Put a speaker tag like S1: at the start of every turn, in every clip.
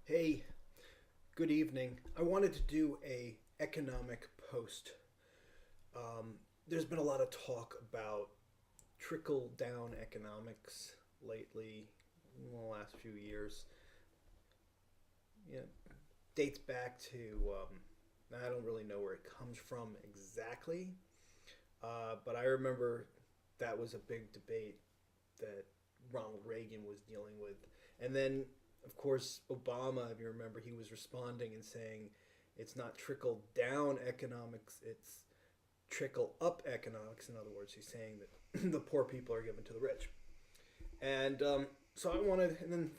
S1: Hey, good evening. I wanted to do a economic post. There's been a lot of talk about trickle down economics lately in the last few years. Yeah, dates back to I don't really know where it comes from exactly, but I remember that was a big debate that Ronald Reagan was dealing with, and then of course Obama, if you remember, he was responding and saying it's not trickle down economics, it's trickle up economics. In other words, he's saying that the poor people are given to the rich. And so I wanted, and then,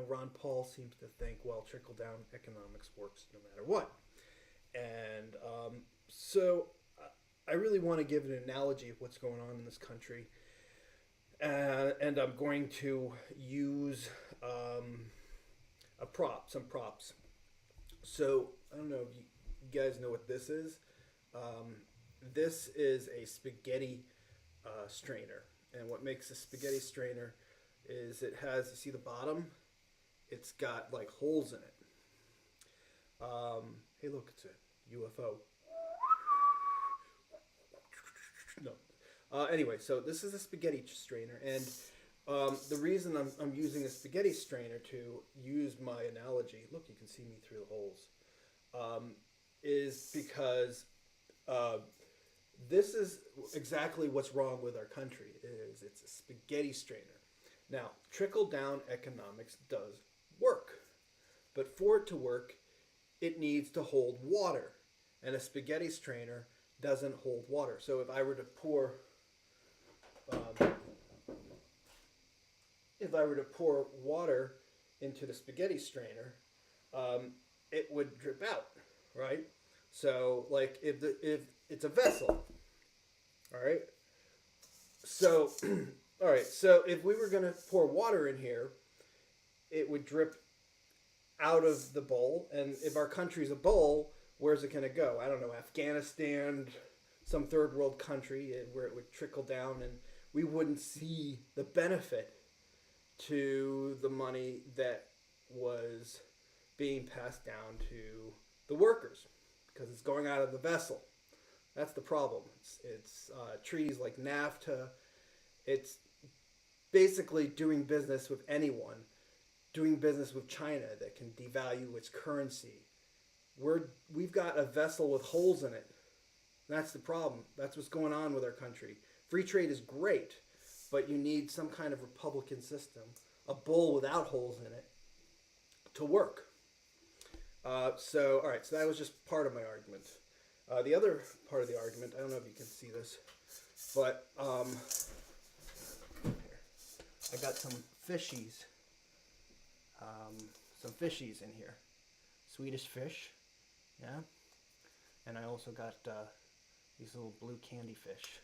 S1: Ron Paul seems to think, well, trickle down economics works no matter what. And so I really want to give an analogy of what's going on in this country. And I'm going to use some props. So I don't know if you guys know what this is. This is a spaghetti strainer. And what makes a spaghetti strainer is it has, you see the bottom? It's got like holes in it. Hey, look, it's a UFO. No. Anyway, so this is a spaghetti strainer. And the reason I'm using a spaghetti strainer to use my analogy, look, you can see me through the holes, is because this is exactly what's wrong with our country. It's a spaghetti strainer. Now, trickle down economics does work, but for it to work, it needs to hold water, and a spaghetti strainer doesn't hold water. So um, if I were to pour water into the spaghetti strainer, it would drip out, right? So, like if it's a vessel, all right. So, all right. So if we were gonna pour water in here, it would drip out of the bowl. And if our country's a bowl, where's it gonna go? I don't know, Afghanistan, some third world country where it would trickle down, and we wouldn't see the benefit to the money that was being passed down to the workers because it's going out of the vessel. That's the problem. It's treaties like NAFTA. It's basically doing business with anyone, doing business with China that can devalue its currency. We've got a vessel with holes in it. That's the problem. That's what's going on with our country. Free trade is great, but you need some kind of republican system, a bowl without holes in it, to work. All right, so that was just part of my argument. The other part of the argument, I don't know if you can see this, but I got some fishies in here. Swedish fish, yeah. And I also got these little blue candy fish.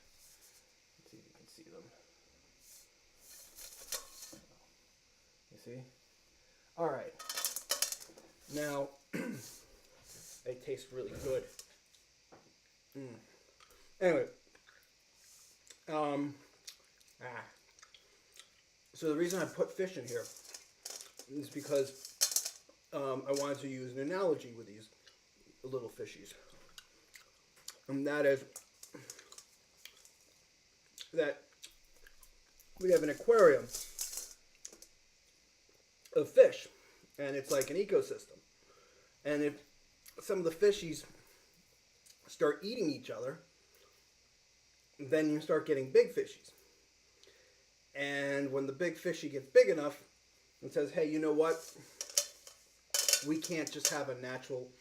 S1: Let's see if you can see them. You see? All right. Now, they taste really good. Anyway, um, ah. So the reason I put fish in here is because I wanted to use an analogy with these little fishies, and that is that we have an aquarium of fish, and it's like an ecosystem. And if some of the fishies start eating each other, then you start getting big fishies. And when the big fishy gets big enough, it says, hey, you know what? We can't just have a natural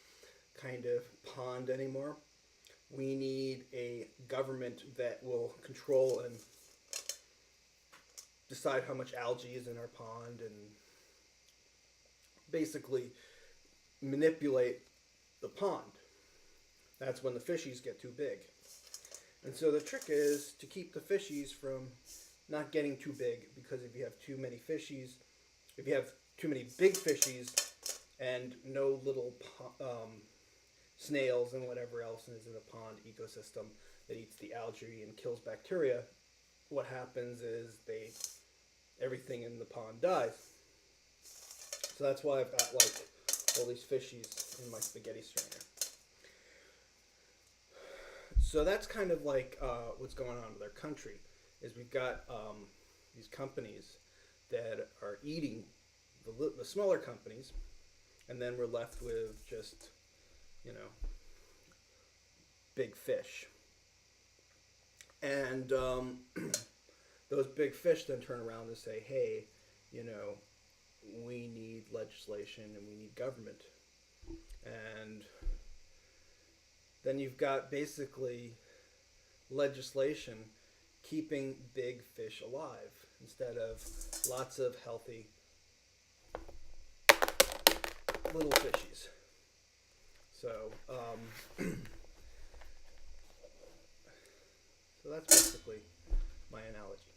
S1: kind of pond anymore. We need a government that will control and decide how much algae is in our pond and basically manipulate the pond. That's when the fishies get too big. And so the trick is to keep the fishies from not getting too big, because if you have too many fishies, if you have too many big fishies and no little snails and whatever else is in the pond ecosystem that eats the algae and kills bacteria, what happens is everything in the pond dies. So that's why I've got like all these fishies in my spaghetti strainer. So that's kind of like what's going on with our country. Is we've got these companies that are eating the smaller companies, and then we're left with just, you know, big fish. And those big fish then turn around and say, hey, you know, we need legislation and we need government. And then you've got basically legislation keeping big fish alive instead of lots of healthy little fishies. So, so that's basically my analogy.